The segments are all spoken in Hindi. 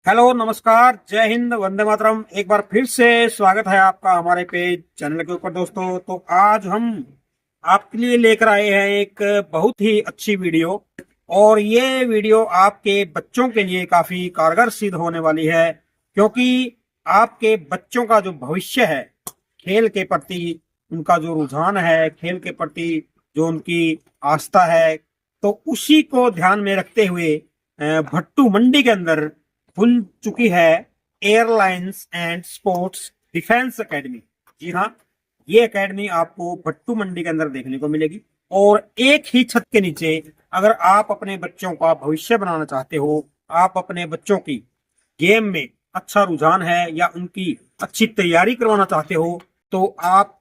हेलो, नमस्कार, जय हिंद, वंदे मातरम। एक बार फिर से स्वागत है आपका हमारे पेज चैनल के ऊपर। दोस्तों, तो आज हम आपके लिए लेकर आए हैं एक बहुत ही अच्छी वीडियो। और ये वीडियो आपके बच्चों के लिए काफी कारगर सिद्ध होने वाली है, क्योंकि आपके बच्चों का जो भविष्य है, खेल के प्रति उनका जो रुझान है, खेल के प्रति जो उनकी आस्था है, तो उसी को ध्यान में रखते हुए भट्टू मंडी के अंदर खुल चुकी है airlines and sports defence academy. जी हाँ, ये एकेडमी आपको भट्टू मंडी के अंदर देखने को मिलेगी। और एक ही छत के नीचे अगर आप अपने बच्चों का भविष्य बनाना चाहते हो, आप अपने बच्चों की गेम में अच्छा रुझान है या उनकी अच्छी तैयारी करवाना चाहते हो, तो आप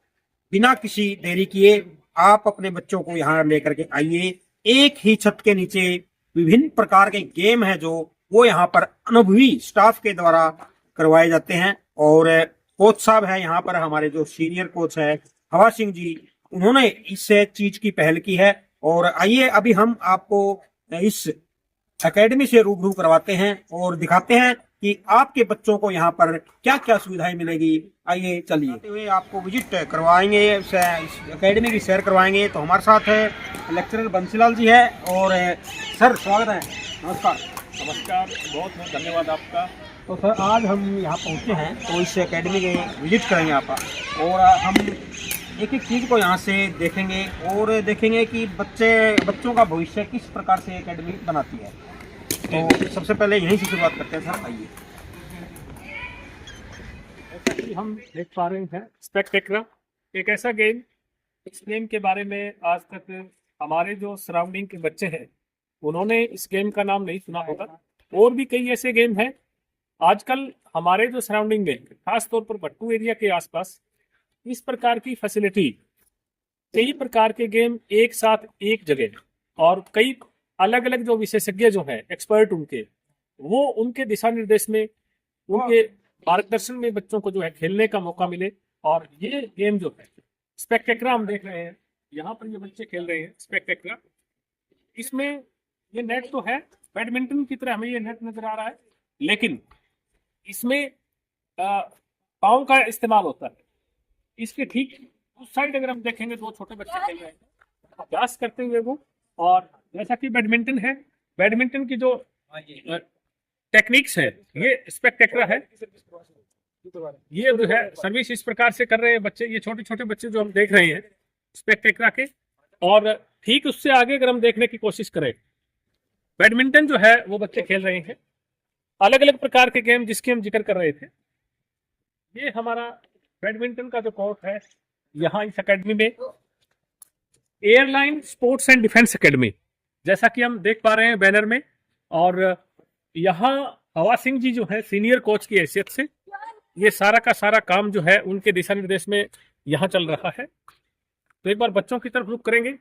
बिना किसी देरी किए आप अपने बच्चों को यहाँ लेकर के आइए। एक ही छत के नीचे विभिन्न प्रकार के गेम है जो वो यहाँ पर अनुभवी स्टाफ के द्वारा करवाए जाते हैं। और कोच साहब है यहाँ पर, हमारे जो सीनियर कोच है हवा सिंह जी, उन्होंने इस चीज की पहल की है। और आइए अभी हम आपको इस एकेडमी से रूबरू करवाते हैं और दिखाते हैं कि आपके बच्चों को यहाँ पर क्या क्या सुविधाएं मिलेगी। आइए चलिए हुए आपको विजिट करवाएंगे, इस एकेडमी की सैर करवाएंगे। तो हमारे साथ है लेक्चरर बंसीलाल जी है। और सर, स्वागत है। नमस्कार। नमस्कार, बहुत बहुत धन्यवाद आपका। तो सर, आज हम यहाँ पहुँचे हैं तो इस एकेडमी के विजिट करेंगे आप, और हम एक एक चीज़ को यहाँ से देखेंगे और देखेंगे कि बच्चों का भविष्य किस प्रकार से एकेडमी बनाती है। तो सबसे पहले यहीं से शुरुआत करते हैं सर, आइए। जैसा कि हम देख पा रहे हैं, स्पेक्टेक्रा एक ऐसा गेम, इस गेम के बारे में आज तक हमारे जो सराउंडिंग के बच्चे हैं उन्होंने इस गेम का नाम नहीं सुना होगा। और भी कई ऐसे गेम हैं आजकल हमारे जो सराउंडिंग में, खास तौर पर भट्टू एरिया के आसपास, इस प्रकार की फैसिलिटी, कई प्रकार के गेम एक साथ एक जगह, और कई अलग अलग जो विशेषज्ञ जो हैं, एक्सपर्ट उनके, वो उनके दिशा निर्देश में, उनके मार्गदर्शन में बच्चों को जो है खेलने का मौका मिले। और ये गेम जो है स्पेक्टेक्रा हम देख रहे हैं, यहाँ पर ये बच्चे खेल रहे हैं स्पेक्टेक्रा। इसमें ये नेट तो है, बैडमिंटन की तरह हमें ये नेट नजर आ रहा है, लेकिन इसमें पाँव का इस्तेमाल होता है। इसके ठीक उस साइड अगर हम देखेंगे तो छोटे बच्चे खेल रहे हैं अभ्यास करते हुए वो। और जैसा कि बैडमिंटन है, बैडमिंटन की जो टेक्निक्स है, ये स्पेक्टेक्रा है। ये जो है सर्विस इस प्रकार से कर रहे हैं बच्चे, ये छोटे छोटे बच्चे जो हम देख रहे हैं स्पेक्टेक्रा के। और ठीक उससे आगे अगर हम देखने की कोशिश करें, बैडमिंटन जो है वो बच्चे खेल रहे हैं, अलग अलग प्रकार के गेम जिसके हम जिक्र कर रहे थे। ये हमारा बैडमिंटन का जो कोर्ट है यहाँ इस एकेडमी में, airline sports and defence academy, जैसा कि हम देख पा रहे हैं बैनर में। और यहाँ हवा सिंह जी जो है सीनियर कोच की हैसियत से ये सारा का सारा काम जो है उनके दिशा निर्देश में यहाँ चल रहा है। तो एक बार बच्चों की तरफ रुख करेंगे।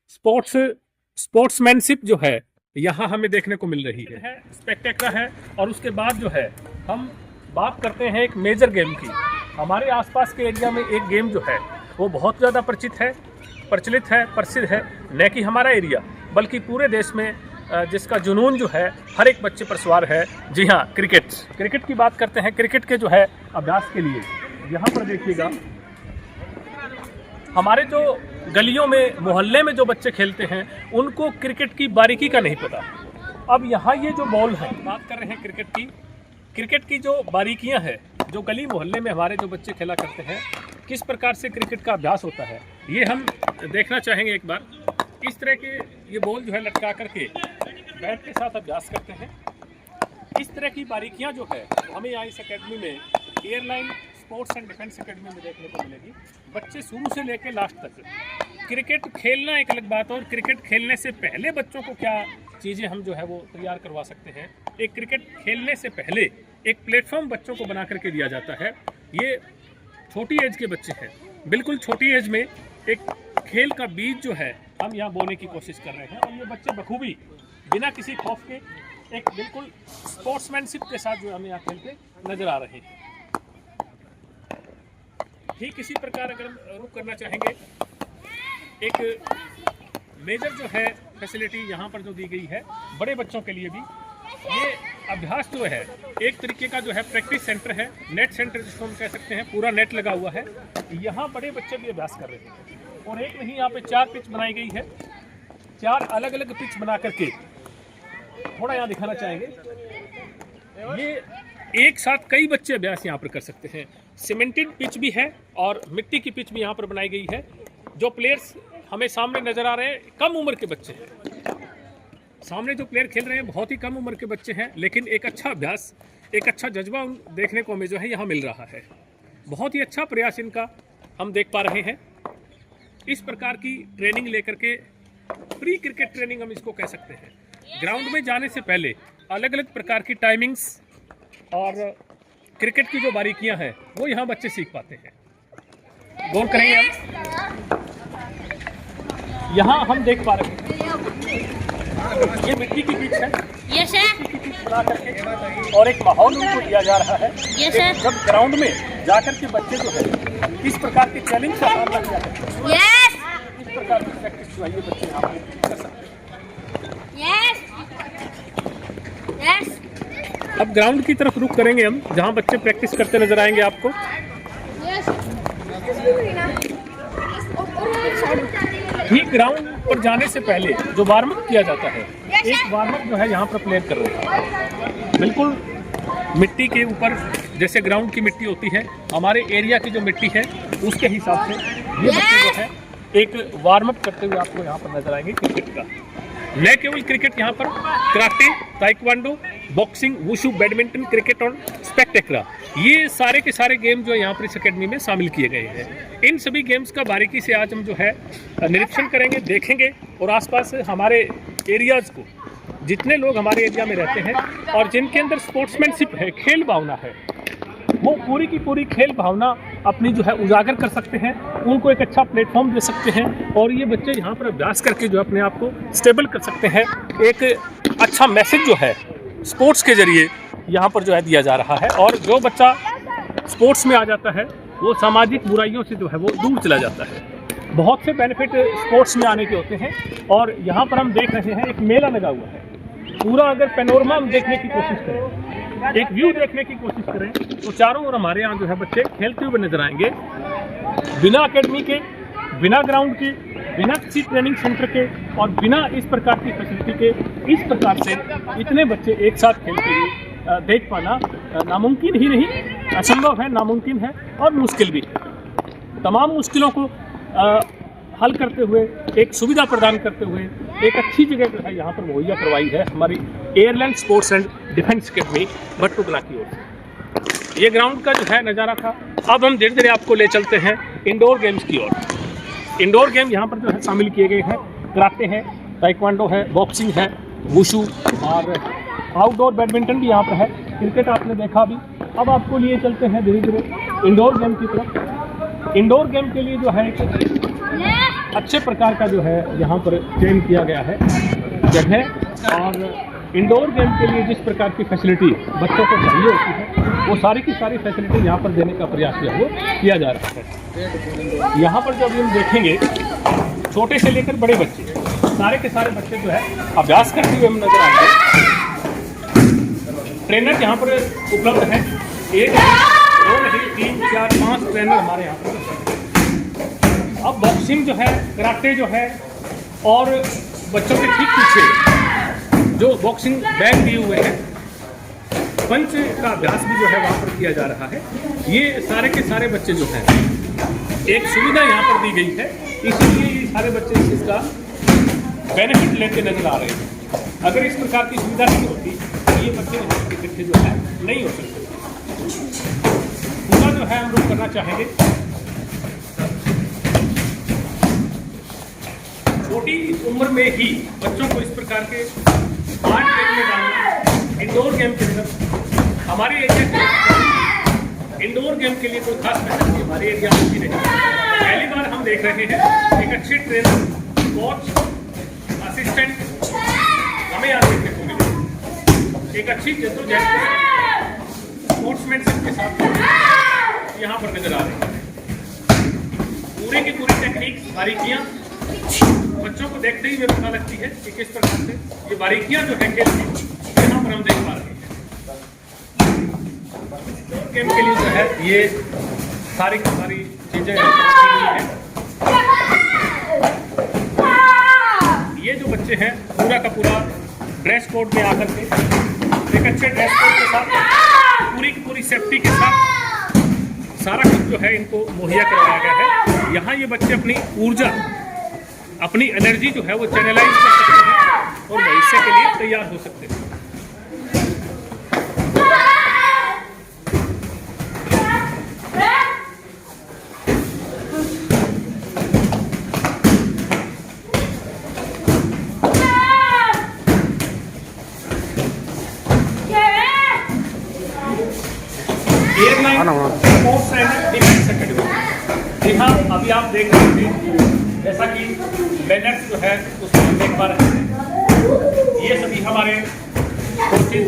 स्पोर्ट्समैनशिप जो है यहाँ हमें देखने को मिल रही है, स्पेक्टेक्रा है। और उसके बाद जो है हम बात करते हैं एक मेजर गेम की। हमारे आसपास के एरिया में एक गेम जो है वो बहुत ज़्यादा प्रचलित है, प्रसिद्ध है, न कि हमारा एरिया बल्कि पूरे देश में, जिसका जुनून जो है हर एक बच्चे पर सवार है। जी हाँ, क्रिकेट की बात करते हैं। क्रिकेट के जो है अभ्यास के लिए यहाँ पर देखिएगा, हमारे जो गलियों में, मोहल्ले में जो बच्चे खेलते हैं उनको क्रिकेट की बारीकी का नहीं पता। अब यहाँ ये जो बॉल है, बात कर रहे हैं क्रिकेट की जो बारीकियाँ हैं, जो गली मोहल्ले में हमारे जो बच्चे खेला करते हैं, किस प्रकार से क्रिकेट का अभ्यास होता है, ये हम देखना चाहेंगे एक बार। इस तरह के ये बॉल जो है लटका करके बैट के साथ अभ्यास करते हैं। इस तरह की बारीकियाँ जो है हमें यहाँ इस अकेडमी में, airline sports and defence academy में देखने को मिलेगी। बच्चे शुरू से लेकर लास्ट तक क्रिकेट खेलना एक अलग बात है, और क्रिकेट खेलने से पहले बच्चों को क्या चीज़ें हम जो है वो तैयार करवा सकते हैं। एक क्रिकेट खेलने से पहले एक प्लेटफॉर्म बच्चों को बना करके दिया जाता है। ये छोटी एज के बच्चे हैं, बिल्कुल छोटी एज में एक खेल का बीज जो है हम यहाँ बोने की कोशिश कर रहे हैं। और ये बच्चे बखूबी बिना किसी खौफ के एक बिल्कुल स्पोर्ट्समैनशिप के साथ जो हमें यहाँ खेलते नजर आ रहे हैं। ठीक इसी प्रकार अगर हम रुख करना चाहेंगे, एक मेजर जो है फैसिलिटी यहाँ पर जो दी गई है बड़े बच्चों के लिए भी, ये अभ्यास जो है एक तरीके का जो है प्रैक्टिस सेंटर है, नेट सेंटर जिसको हम कह सकते हैं, पूरा नेट लगा हुआ है। यहाँ बड़े बच्चे भी अभ्यास कर रहे हैं और एक नहीं, यहाँ पे 4 पिच बनाई गई है। 4 अलग अलग पिच बना करके, थोड़ा यहाँ दिखाना चाहेंगे, ये एक साथ कई बच्चे अभ्यास यहाँ पर कर सकते हैं। सीमेंटेड पिच भी है और मिट्टी की पिच भी यहाँ पर बनाई गई है। जो प्लेयर्स हमें सामने नजर आ रहे हैं कम उम्र के बच्चे हैं। सामने जो प्लेयर खेल रहे हैं बहुत ही कम उम्र के बच्चे हैं, लेकिन एक अच्छा अभ्यास, एक अच्छा जज्बा देखने को हमें जो है यहाँ मिल रहा है। बहुत ही अच्छा प्रयास इनका हम देख पा रहे हैं। इस प्रकार की ट्रेनिंग लेकर के, प्री क्रिकेट ट्रेनिंग हम इसको कह सकते हैं, ग्राउंड में जाने से पहले अलग अलग प्रकार की टाइमिंग्स और क्रिकेट की जो बारीकियां हैं वो यहाँ बच्चे सीख पाते हैं। गौर करेंगे हम, यहाँ हम देख पा रहे हैं ये मिट्टी की पिच है। Yes sir. मिट्टी की पिच बना करके और एक माहौल उनको दिया जा रहा है। Yes sir. जब ग्राउंड में जाकर के बच्चे जो है इस प्रकार के चैलेंज का सामना किया करते हैं, यस इस प्रकार की प्रैक्टिस जो है ये बच्चे यहाँ पर कर सकते हैं। यस यस अब ग्राउंड की तरफ रुख करेंगे हम, जहाँ बच्चे प्रैक्टिस करते नजर आएंगे आपको। ठीक ग्राउंड पर जाने से पहले जो वार्म अप किया जाता है, एक वार्म अप जो है यहाँ पर प्लेयर कर रहे हैं। बिल्कुल मिट्टी के ऊपर, जैसे ग्राउंड की मिट्टी होती है, हमारे एरिया की जो मिट्टी है उसके हिसाब से ये बच्चे जो है एक वार्म अप करते हुए आपको यहाँ पर नजर आएंगे क्रिकेट का। न केवल क्रिकेट, यहाँ पर karate, taekwondo, boxing, wushu, badminton, cricket और स्पेक्टेक्रा, ये सारे के सारे गेम जो यहाँ पर इस अकेडमी में शामिल किए गए हैं। इन सभी गेम्स का बारीकी से आज हम जो है निरीक्षण करेंगे, देखेंगे और आसपास हमारे एरियाज़ को, जितने लोग हमारे एरिया में रहते हैं और जिनके अंदर स्पोर्ट्समैनशिप है, खेल भावना है, वो पूरी की पूरी खेल भावना अपनी जो है उजागर कर सकते हैं, उनको एक अच्छा प्लेटफॉर्म दे सकते हैं और ये बच्चे यहाँ पर अभ्यास करके जो अपने आप को स्टेबल कर सकते हैं। एक अच्छा मैसेज जो है स्पोर्ट्स के जरिए यहाँ पर जो है दिया जा रहा है और जो बच्चा स्पोर्ट्स में आ जाता है वो सामाजिक बुराइयों से जो है वो दूर चला जाता है। बहुत से बेनिफिट स्पोर्ट्स में आने के होते हैं और यहाँ पर हम देख रहे हैं एक मेला लगा हुआ है। पूरा अगर पैनोरमा हम देखने की कोशिश करें, एक व्यू देखने की कोशिश करें, तो चारों ओर हमारे यहाँ जो है बच्चे खेलते हुए नजर आएंगे, बिना एकेडमी के, बिना ग्राउंड के, बिना किसी ट्रेनिंग सेंटर के और बिना इस प्रकार की फैसिलिटी के। इस प्रकार से इतने बच्चे एक साथ खेलते हुए देख पाना नामुमकिन ही नहीं, असंभव है, नामुमकिन है और मुश्किल भी है। तमाम मुश्किलों को हल करते हुए, एक सुविधा प्रदान करते हुए, एक अच्छी जगह जो है यहाँ पर मुहैया करवाई है हमारी Airland sports and defence academy Bhattukala की ओर से। ये ग्राउंड का जो है नज़ारा था। अब हम धीरे धीरे आपको ले चलते हैं इंडोर गेम्स की ओर। इंडोर गेम यहाँ पर जो है शामिल किए गए हैं, कराटे हैं, ताइक्वांडो है, बॉक्सिंग है, वुशु और आउटडोर बैडमिंटन भी यहाँ पर है, क्रिकेट आपने देखा भी। अब आपको लिए चलते हैं धीरे धीरे इंडोर गेम की तरफ। इंडोर गेम के लिए जो है एक अच्छे प्रकार का जो है यहाँ पर ट्रेन किया गया है जगह, और इंडोर गेम के लिए जिस प्रकार की फैसिलिटी बच्चों को चाहिए होती है वो सारी की सारी फैसिलिटी यहाँ पर देने का प्रयास जो है वो किया जा रहा है। यहाँ पर जब हम देखेंगे छोटे से लेकर बड़े बच्चे, सारे के सारे बच्चे जो है अभ्यास करते हुए हम नजर आएंगे। ट्रेनर यहाँ पर उपलब्ध हैं, 1 2 नहीं 3 4 5 ट्रेनर हमारे यहाँ पर। अब बॉक्सिंग जो है, कराटे जो है और बच्चों के ठीक पीछे जो बॉक्सिंग बैग दिए हुए हैं, पंच का अभ्यास भी जो है वहाँ पर किया जा रहा है। ये सारे के सारे बच्चे जो हैं, एक सुविधा यहाँ पर दी गई है, इसीलिए ये सारे बच्चे इसका बेनिफिट लेते नजर आ रहे हैं। अगर इस प्रकार की सुविधा नहीं होती तो ये बच्चे यहाँ पर इकट्ठे जो है नहीं हो सकते। पूरा जो है हम लोग करना चाहेंगे, छोटी उम्र में ही बच्चों को इस प्रकार के आर्ट गेम में डालना, इंडोर गेम के अंदर हमारे एरिया के इंडोर गेम के लिए कोई खास फैसिलिटी हमारे एरिया में भी नहीं। पहली बार हम देख रहे हैं एक अच्छे ट्रेनर, कोच, असिस्टेंट हमें यहाँ देखने को मिले। एक अच्छी जद्दोजहद स्पोर्ट्समैनशिप के साथ यहाँ पर नजर आ रही है। पूरे की पूरी टेक्निक, बारीकियाँ बच्चों को देखते ही हमें पता लगती है कि किस प्रकार से ये बारीकियां जो है खेल की यहाँ पर हम देख पा रहे हैं। गेम के लिए जो है ये सारी की सारी चीजें हैं। ये जो बच्चे हैं पूरा का पूरा ड्रेस कोड में आकर के एक अच्छे ड्रेस कोड के साथ पूरी की पूरी सेफ्टी के साथ सारा कुछ जो है इनको मुहैया करवाया गया है। यहाँ ये बच्चे अपनी ऊर्जा, अपनी एनर्जी जो है वो चैनलाइज कर सकते हैं और भविष्य के लिए तैयार हो सकते हैं। Airline sports and defence academy, जी हाँ, अभी आप देख रहे थे जैसा कि बैनर्स जो है उसको हम देख पा रहे हैं। ये सभी हमारे कोचेज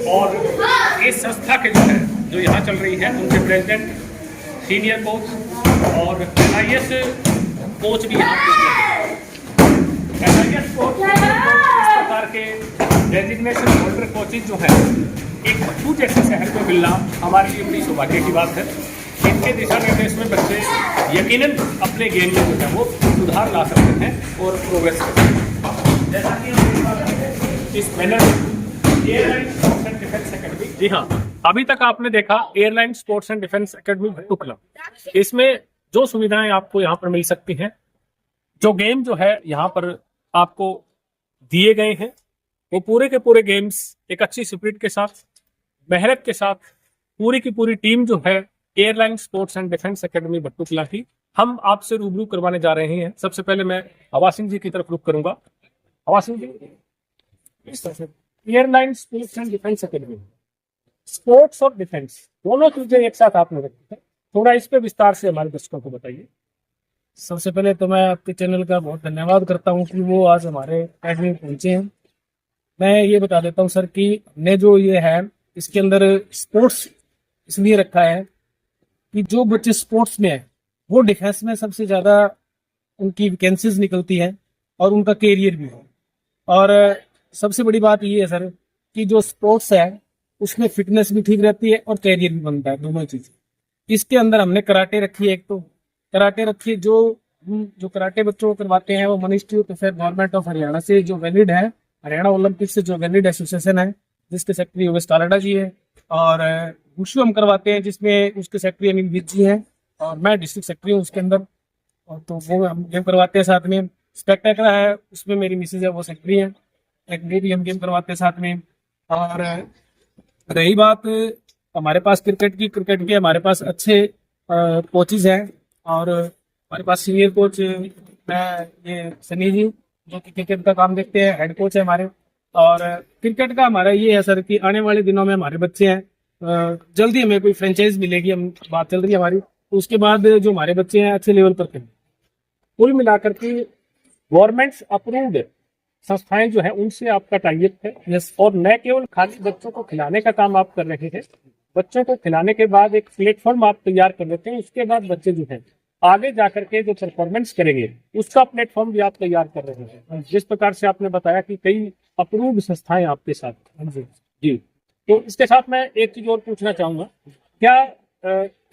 और इस संस्था के जो यहाँ चल रही है उनके प्रेसिडेंट, सीनियर कोच और NIS कोच भी यहाँ पे NIS कोच इस प्रकार के डेजिग्नेशन होल्डर कोचेज जो है एक मजबूत जैसे शहर में मिलना हमारे लिए बड़ी सौभाग्य की बात है। इनके दिशा निर्देश में बच्चे यकीनन अपने गेम में जो है वो सुधार ला सकते हैं और प्रोग्रेस कर सकते हैं। जैसा कि हम देख पा रहे हैं इस banner airline sports and defence academy, जी हाँ, अभी तक आपने देखा airline sports and defence academy Bhattu club. इसमें जो सुविधाएं आपको यहाँ पर मिल सकती हैं, जो गेम जो है यहाँ पर आपको दिए गए हैं, वो पूरे के पूरे गेम्स एक अच्छी स्पिरिट के साथ, मेहनत के साथ पूरी की पूरी टीम जो है airline sports and defence academy Bhattu कला की हम आपसे रूबरू करवाने जा रहे हैं। सबसे पहले मैं हवा सिंह जी की तरफ रुख करूंगा। हवा सिंह जी, इस तरह से airline sports and defence academy, sports और डिफेंस दोनों चीजें एक साथ आपने रखी है, थोड़ा इस पे विस्तार से हमारे दर्शकों को बताइए। सबसे पहले तो मैं आपके चैनल का बहुत धन्यवाद करता हूं कि वो आज हमारे अकेडमी में पहुंचे हैं। मैं ये बता देता हूं सर कि हमने जो ये है इसके अंदर स्पोर्ट्स इसलिए रखा है कि जो बच्चे स्पोर्ट्स में है वो डिफेंस में सबसे ज़्यादा उनकी वैकेंसीज निकलती है और उनका कैरियर भी है। और सबसे बड़ी बात ये है सर कि जो स्पोर्ट्स है उसमें फिटनेस भी ठीक रहती है और कैरियर भी बनता है, दोनों चीज़। इसके अंदर हमने कराटे रखी है, एक तो कराटे रखी है जो कराटे बच्चों को करवाते हैं वो मनिस्ट्री तो फिर गवर्नमेंट ऑफ हरियाणा से जो वैलिड है, हरियाणा ओलंपिक से जो वैलिड एसोसिएशन है जिसके सेक्रेटरी योगेश तालाडा जी है, और वुशु हम करवाते हैं जिसमें उसके सेक्रेटरी अनिल विज जी हैं और मैं डिस्ट्रिक्ट सेक्रेटरी हूँ उसके अंदर। और तो वो हम गेम करवाते हैं साथ में। स्पेक्टेकल है उसमें मेरी मिसेज है वो सेक्रेटरी है, एक वो भी हम गेम करवाते हैं साथ में। और रही बात हमारे पास क्रिकेट के हमारे पास अच्छे कोचेज हैं और हमारे पास सीनियर कोच मैं ये सनी जी जो कि क्रिकेट का काम देखते हैं, हेड कोच है हमारे। और क्रिकेट का हमारा ये है सर कि आने वाले दिनों में हमारे बच्चे हैं, जल्दी हमें कोई फ्रेंचाइज मिलेगी, हम बात चल रही है हमारी, तो उसके बाद जो हमारे बच्चे हैं अच्छे लेवल पर खेलें। कुल मिलाकर के गवर्नमेंट अप्रूव्ड संस्थाएं जो है उनसे आपका टाइप है। यस, और न केवल खाली बच्चों को खिलाने का काम आप कर रहे हैं, बच्चों को खिलाने के बाद एक प्लेटफॉर्म आप तैयार कर लेते हैं, उसके बाद बच्चे जो है आगे जाकर के जो परफॉर्मेंस करेंगे उसका प्लेटफॉर्म भी आप तैयार कर रहे हैं। जिस प्रकार से आपने बताया कि कई अप्रूव्ड संस्थाएं आपके साथ जी, तो इसके साथ मैं एक चीज और पूछना चाहूंगा, क्या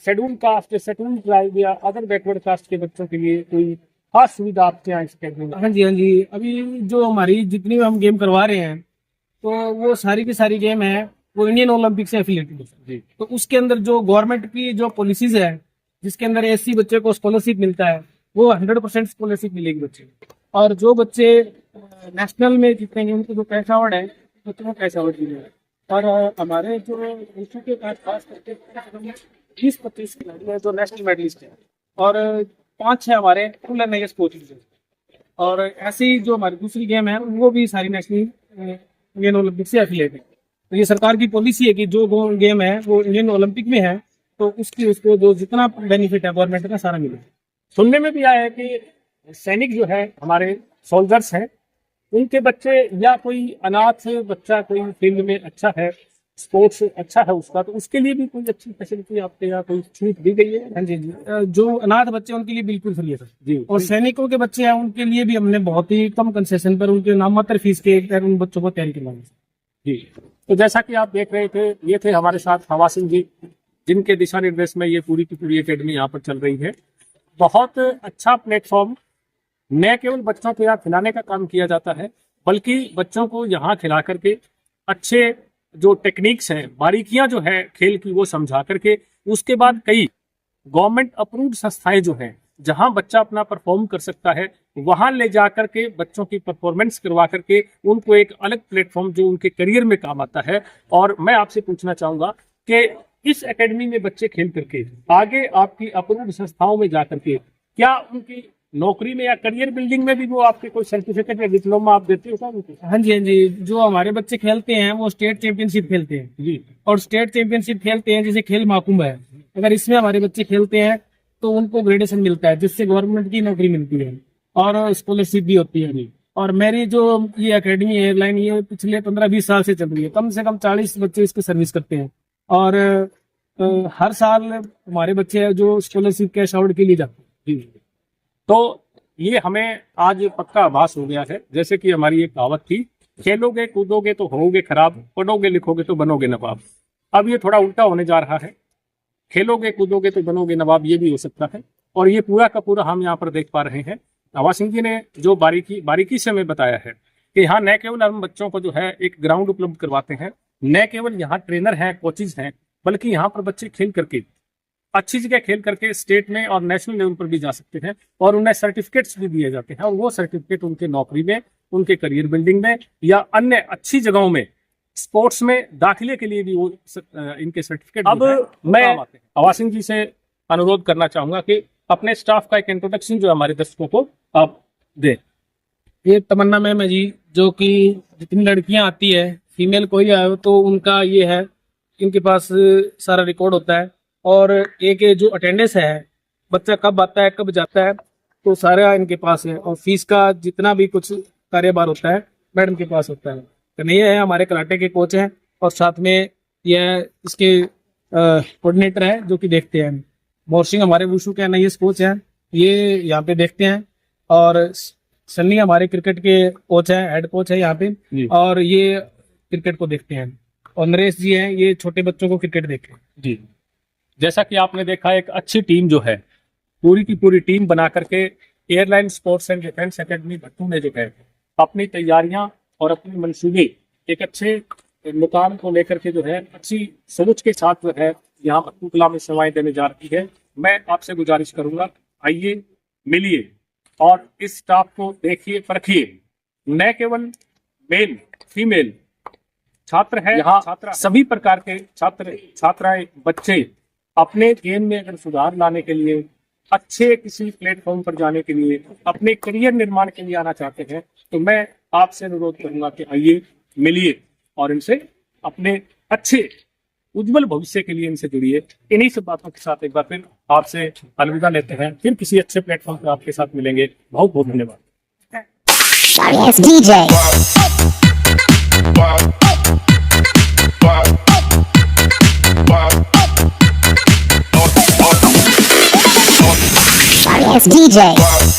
शेड्यूल कास्ट, शेड्यूल ट्राइब या अदर बैकवर्ड कास्ट के बच्चों के लिए कोई खास सुविधा आपके यहाँ इस अकेडमी में? हाँ जी, अभी जो हमारी जितनी हम गेम करवा रहे हैं तो वो सारी की सारी गेम है वो इंडियन ओलंपिक से एफिलिएटेड है। तो उसके अंदर जो गवर्नमेंट की जो पॉलिसीज है जिसके अंदर SC बच्चे को स्कॉलरशिप मिलता है वो 100% स्कॉलरशिप मिलेगी बच्चे को। और जो बच्चे नेशनल में जीतेंगे उनको जो कैश अवार्ड है बच्चों को कैश अवार्ड मिलेगा। और हमारे जो विश्व के पास खास करके 20-25 खिलाड़ी है जो नेशनल मेडलिस्ट है और 5-6 हमारे फुल NIS कोचेज है। और ऐसी जो हमारी दूसरी गेम है वो भी सारी नेशनल इंडियन ओलंपिक से एफिलिएटेड है। तो ये सरकार की पॉलिसी है कि जो गेम है वो इंडियन ओलंपिक में है तो उसको जो जितना बेनिफिट है गवर्नमेंट का सारा मिलेगा। सुनने में भी आया है कि सैनिक जो है हमारे सोल्जर्स हैं उनके बच्चे या कोई अनाथ बच्चा कोई फील्ड में अच्छा है, स्पोर्ट्स अच्छा है उसका, तो उसके लिए भी कोई अच्छी फैसिलिटी आपके यहाँ कोई छूट दी गई है? हाँ जी, जो अनाथ बच्चे हैं उनके लिए बिल्कुल फ्री है सर जी। और सैनिकों के बच्चे हैं उनके लिए भी हमने बहुत ही कम कंसेशन पर उनके नाम मात्र फीस के उन बच्चों को तैयारी करवाई जी। तो जैसा कि आप देख रहे थे, ये थे हमारे साथ हवा सिंह जी, जिनके दिशा निर्देश में ये पूरी की पूरी एकेडमी यहाँ पर चल रही है। बहुत अच्छा प्लेटफॉर्म, न केवल बच्चों को यहाँ खिलाने का काम किया जाता है, बल्कि बच्चों को यहाँ खिला करके अच्छे जो टेक्निक्स हैं, बारीकियां जो है खेल की, वो समझा करके उसके बाद कई गवर्नमेंट अप्रूव्ड संस्थाएं जो हैं, जहां बच्चा अपना परफॉर्म कर सकता है, वहां ले जा करके बच्चों की परफॉर्मेंस करवा करके उनको एक अलग प्लेटफॉर्म जो उनके करियर में काम आता है। और मैं आपसे पूछना चाहूंगा कि इस एकेडमी में बच्चे खेल करके आगे आपकी अप्रूव्ड संस्थाओं में जा करके क्या उनकी नौकरी में या करियर बिल्डिंग में भी वो आपके कोई सर्टिफिकेट या डिप्लोमा आप देते हो क्या उनको? हाँ जी, हाँ जी। जो हमारे बच्चे खेलते हैं वो स्टेट चैंपियनशिप खेलते हैं जी। और स्टेट चैंपियनशिप खेलते हैं, जैसे खेल महाकुंभ है, अगर इसमें हमारे बच्चे खेलते हैं तो उनको ग्रेडेशन मिलता है, जिससे गवर्नमेंट की नौकरी मिलती है और स्कॉलरशिप भी होती है। और मेरी जो ये एकेडमी एयरलाइन, ये पिछले 15-20 साल से चल रही है। कम से कम 40 बच्चे इसकी सर्विस करते हैं और हर साल हमारे बच्चे हैं जो स्कॉलरशिप कैश आउट के लिए जाते हैं। तो ये हमें आज पक्का आभास हो गया है, जैसे कि हमारी एक कहावत थी, खेलोगे कूदोगे तो होगे खराब, पढ़ोगे लिखोगे तो बनोगे नवाब। अब ये थोड़ा उल्टा होने जा रहा है, खेलोगे कूदोगे तो बनोगे नवाब, ये भी हो सकता है। और ये पूरा का पूरा हम यहाँ पर देख पा रहे हैं। हवा सिंह जी ने जो बारीकी से हमें बताया है कि यहाँ न केवल हम बच्चों को जो है एक ग्राउंड उपलब्ध करवाते हैं, न केवल यहाँ ट्रेनर हैं, कोचेज हैं, बल्कि यहाँ पर बच्चे खेल करके, अच्छी जगह खेल करके स्टेट में और नेशनल लेवल पर भी जा सकते हैं और उन्हें सर्टिफिकेट्स भी दिए जाते हैं। और वो सर्टिफिकेट उनके नौकरी में, उनके करियर बिल्डिंग में या अन्य अच्छी जगहों में स्पोर्ट्स में दाखिले के लिए भी वो इनके सर्टिफिकेट। अब मैं हवा सिंह जी से अनुरोध करना चाहूंगा कि अपने स्टाफ का एक इंट्रोडक्शन जो हमारे दर्शकों को आप दें। ये तमन्ना मैम है जी, जो कि जितनी लड़कियां आती है, फीमेल कोई आए तो उनका ये है, इनके पास सारा रिकॉर्ड होता है और एक जो अटेंडेंस है, बच्चा कब आता है कब जाता है, तो सारा इनके पास है। और फीस का जितना भी कुछ कार्यभार होता है मैडम के पास होता है। कन्हैया है हमारे कराटे के कोच हैं और साथ में यह इसके कोऑर्डिनेटर है जो कि देखते हैं। मोर सिंह हमारे वुशु के नई कोच हैं, ये यहाँ पे देखते हैं। और सन्नी हमारे क्रिकेट के कोच हैं, हेड कोच है यहाँ पे, और ये क्रिकेट को देखते हैं। और नरेश जी हैं, ये छोटे बच्चों को क्रिकेट देखते हैं जी। जैसा कि आपने देखा, एक अच्छी टीम जो है, पूरी की पूरी टीम बना करके airline sports and defence academy Bhattu ने जो है अपनी तैयारियां और अपनी मंसूबे एक अच्छे मुकाम को लेकर के जो है अच्छी सोच के साथ जो है यहाँ भट्टू कला में सेवाएं देने जा रही है। मैं आपसे गुजारिश करूंगा, आइए मिलिए और इस स्टाफ को देखिए, परखिए। न केवल मेल फीमेल छात्र है यहाँ, सभी प्रकार के छात्र छात्राएं बच्चे अपने गेम में अगर सुधार लाने के लिए, अच्छे किसी प्लेटफॉर्म पर जाने के लिए, अपने करियर निर्माण के लिए आना चाहते हैं, तो मैं आपसे अनुरोध करूंगा कि आइए मिलिए और इनसे अपने अच्छे उज्जवल भविष्य के लिए इनसे जुड़िए। इन्हीं सब बातों के साथ एक बार फिर आपसे अलविदा लेते हैं, फिर किसी अच्छे प्लेटफॉर्म पर आपके साथ मिलेंगे। बहुत बहुत धन्यवाद। Yes, DJ. Yes, DJ.